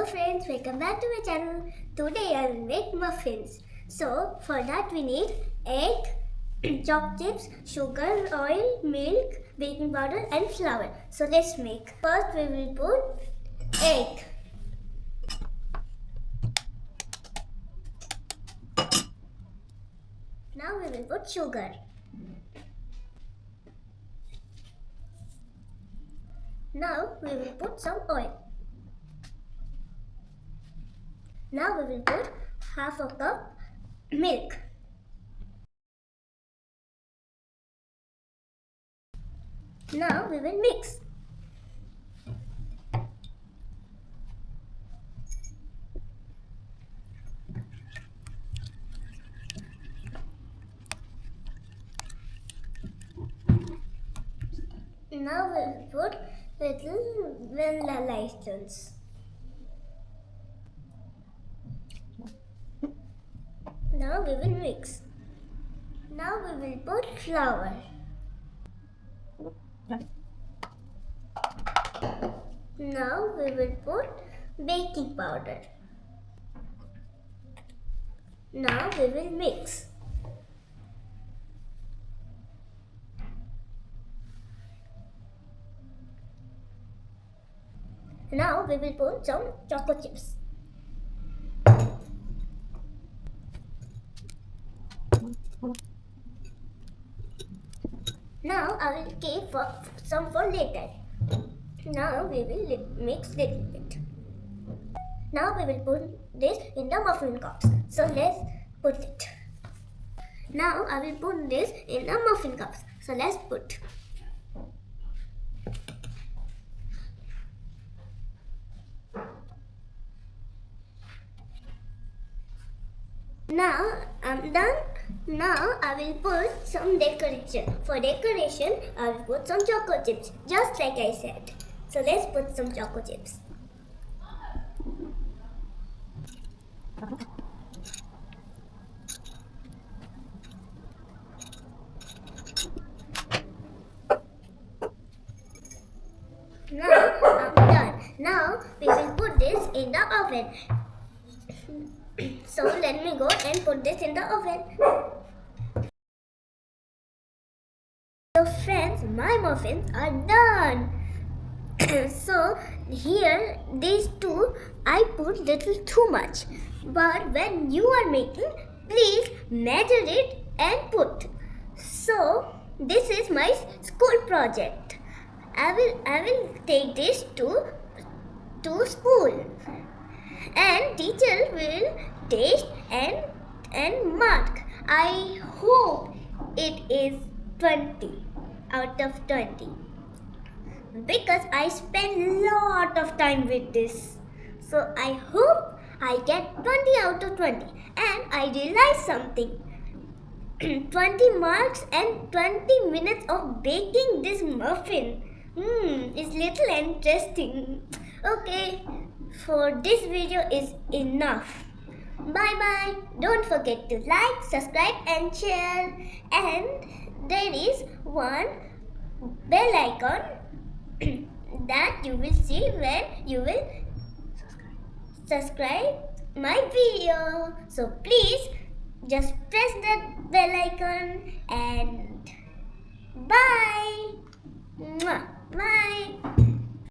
Hello friends, welcome back to my channel. Today I will make muffins. So for that we need egg, chopped chips, sugar, oil, milk, baking powder and flour. So let's make. First we will put egg. Now we will put sugar. Now we will put some oil. Now we will put half a cup milk. Now we will mix. Now we will put little vanilla essence. Now we will mix. Now we will put flour. Now we will put baking powder. Now we will mix. Now we will put some chocolate chips. Now I will keep some for later. Now we will mix little bit. Now we will put this in the muffin cups. So let's put it. Now I will put this in the muffin cups. So let's put. Now I'm done. Now I will put some decoration. For decoration, I will put some chocolate chips, just like I said. So let's put some chocolate chips. Now I'm done. Now we will put this in the oven. So let me go and put this in the oven. So friends, my muffins are done. So here these two I put little too much. But when you are making, please measure it and put. So this is my school project. I will take this to school. And teacher will taste and mark. I hope it is 20 out of 20 because I spend lot of time with this. So I hope I get 20 out of 20. And I realized something. 20 marks and 20 minutes of baking this muffin. It's little interesting. Okay. For this video is enough. Bye bye. Don't forget to like, subscribe and share. And there is one bell icon that you will see when you will subscribe my video. So please just press that bell icon and bye. Bye.